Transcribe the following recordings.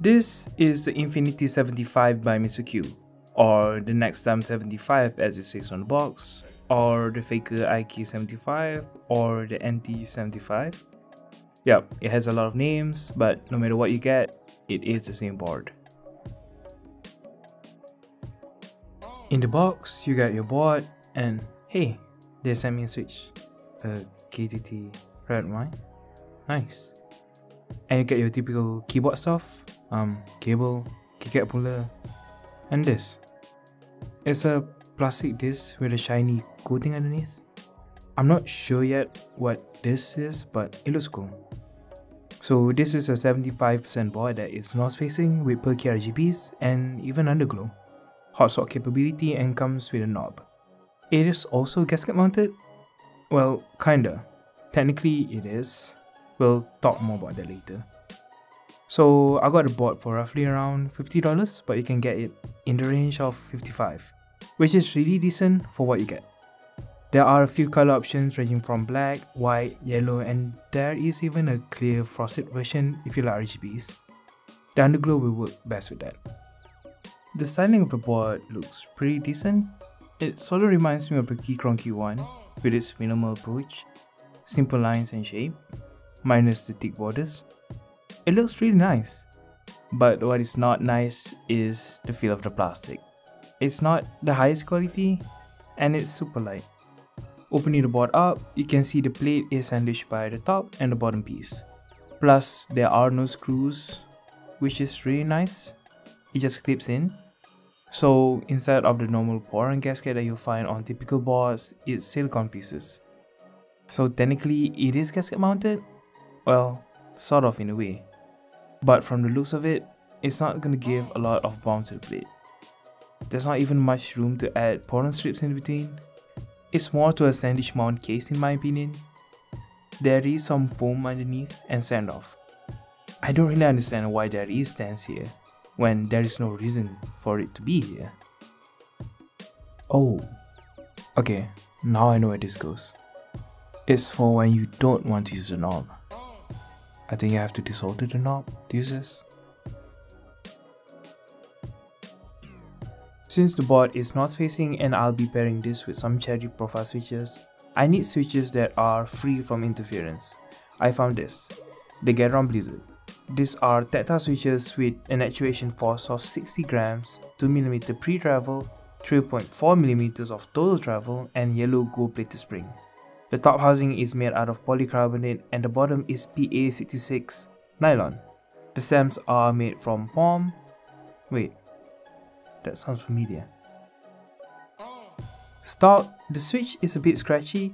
This is the Infinity 75 by Mr. Q, or the Next Time 75 as it says on the box, or the Faker IK 75, or the NT 75. Yep, it has a lot of names, but no matter what you get, it is the same board. In the box, you got your board, and hey, they sent me a switch. A KTT red wine. Nice. And you get your typical keyboard stuff, cable, keycap puller, and this. It's a plastic disc with a shiny coating underneath. I'm not sure yet what this is, but it looks cool. So this is a 75% board that is north facing with perky RGBs and even underglow. Hot swap capability and comes with a knob. It is also gasket mounted? Well, kinda. Technically it is. We'll talk more about that later. So I got the board for roughly around $50, but you can get it in the range of $55, which is really decent for what you get. There are a few color options ranging from black, white, yellow, and there is even a clear frosted version if you like RGBs. The underglow will work best with that. The styling of the board looks pretty decent. It sort of reminds me of the Keycaps Q1 with its minimal approach, simple lines and shape, minus the thick borders. It looks really nice, but what is not nice is the feel of the plastic. It's not the highest quality and it's super light. Opening the board up, you can see the plate is sandwiched by the top and the bottom piece. Plus, there are no screws, which is really nice. It just clips in. So instead of the normal pour-on gasket that you'll find on typical boards, it's silicone pieces. So technically it is gasket mounted? Well, sort of in a way. But from the looks of it, it's not gonna give a lot of bounce to the plate. There's not even much room to add pour-on strips in between. It's more to a sandwich mount case in my opinion. There is some foam underneath and sand off. I don't really understand why there is stands here, when there is no reason for it to be here. Oh, okay, now I know where this goes. It's for when you don't want to use the knob. I think you have to desolder the knob to use this. Since the board is north facing and I'll be pairing this with some cherry profile switches, I need switches that are free from interference. I found this, the Gateron Blizzard. These are tactile switches with an actuation force of 60 grams, 2mm pre-travel, 3.4mm of total travel, and yellow gold plated spring. The top housing is made out of polycarbonate and the bottom is PA66 nylon. The stems are made from palm. Wait, that sounds familiar. Stock, the switch is a bit scratchy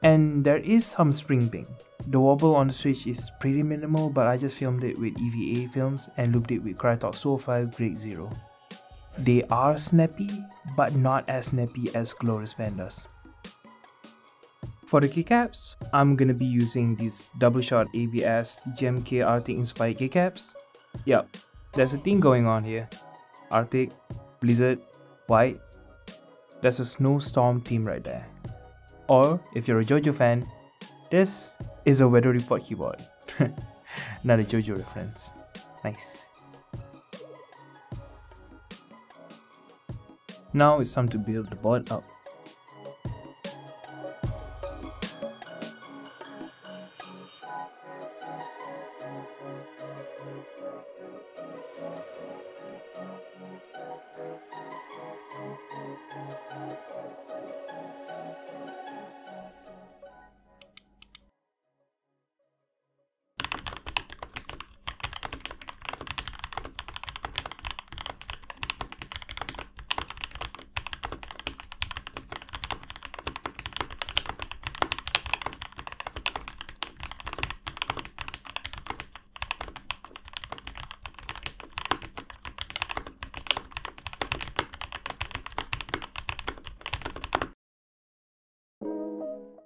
and there is some spring ping. The wobble on the switch is pretty minimal, but I just filmed it with EVA films and looped it with Crytek Soul 5 Grade 0. They are snappy, but not as snappy as Glorious Band does. For the keycaps, I'm gonna be using these double shot ABS GMK Arctic inspired keycaps. Yup, there's a thing going on here. Arctic, Blizzard, White. That's a snowstorm theme right there. Or, if you're a JoJo fan, this is a weather report keyboard. Not a JoJo reference. Nice. Now it's time to build the board up.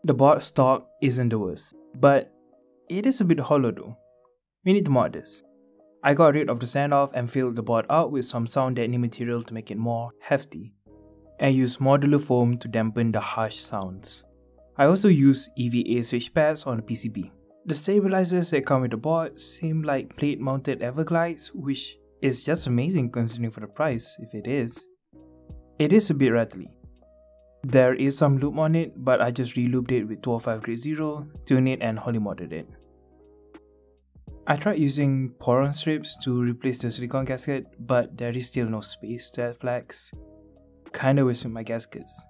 The board stock isn't the worst, but it is a bit hollow though. We need to mod this. I got rid of the sand off and filled the board out with some sound deadening material to make it more hefty, and used modular foam to dampen the harsh sounds. I also used EVA switch pads on the PCB. The stabilizers that come with the board seem like plate mounted Everglides, which is just amazing considering for the price, if it is. It is a bit rattly. There is some loop on it, but I just re-looped it with 205 grade 0, tuned it and holy modded it. I tried using poron strips to replace the silicone gasket, but there is still no space to add flags. Kinda wasted my gaskets.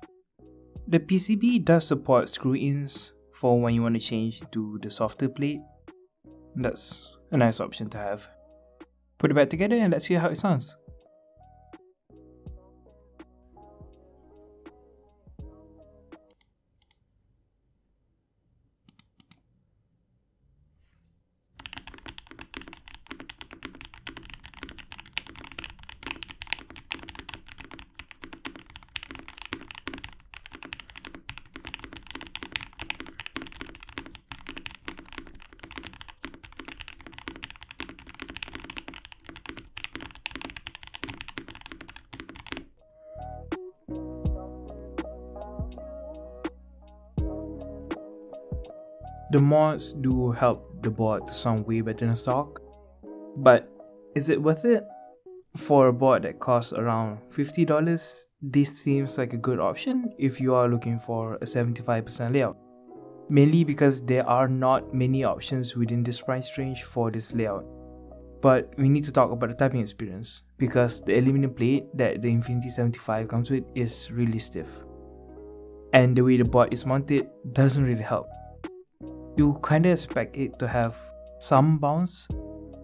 The PCB does support screw-ins for when you want to change to the softer plate. That's a nice option to have. Put it back together and let's hear how it sounds. The mods do help the board to sound way better than stock, but is it worth it? For a board that costs around $50, this seems like a good option if you are looking for a 75% layout. Mainly because there are not many options within this price range for this layout. But we need to talk about the typing experience, because the aluminum plate that the Infinity 75 comes with is really stiff. And the way the board is mounted doesn't really help. You kinda expect it to have some bounce,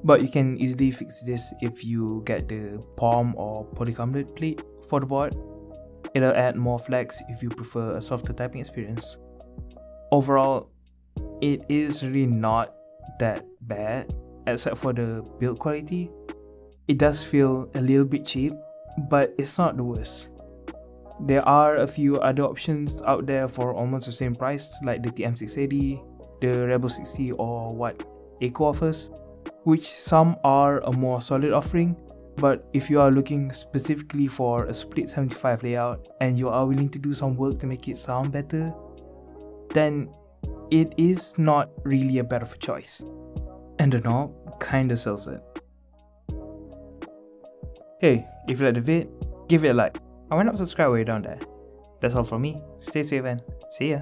but you can easily fix this if you get the palm or polycarbonate plate for the board. It'll add more flex if you prefer a softer typing experience. Overall, it is really not that bad, except for the build quality. It does feel a little bit cheap, but it's not the worst. There are a few other options out there for almost the same price, like the TM680, the Rebel 60 or what Echo offers, which some are a more solid offering, but if you are looking specifically for a split 75 layout and you are willing to do some work to make it sound better, then it is not really a bad of a choice. And the knob kinda sells it. Hey, if you like the vid, give it a like. And why not subscribe while you're down there? That's all from me. Stay safe and see ya.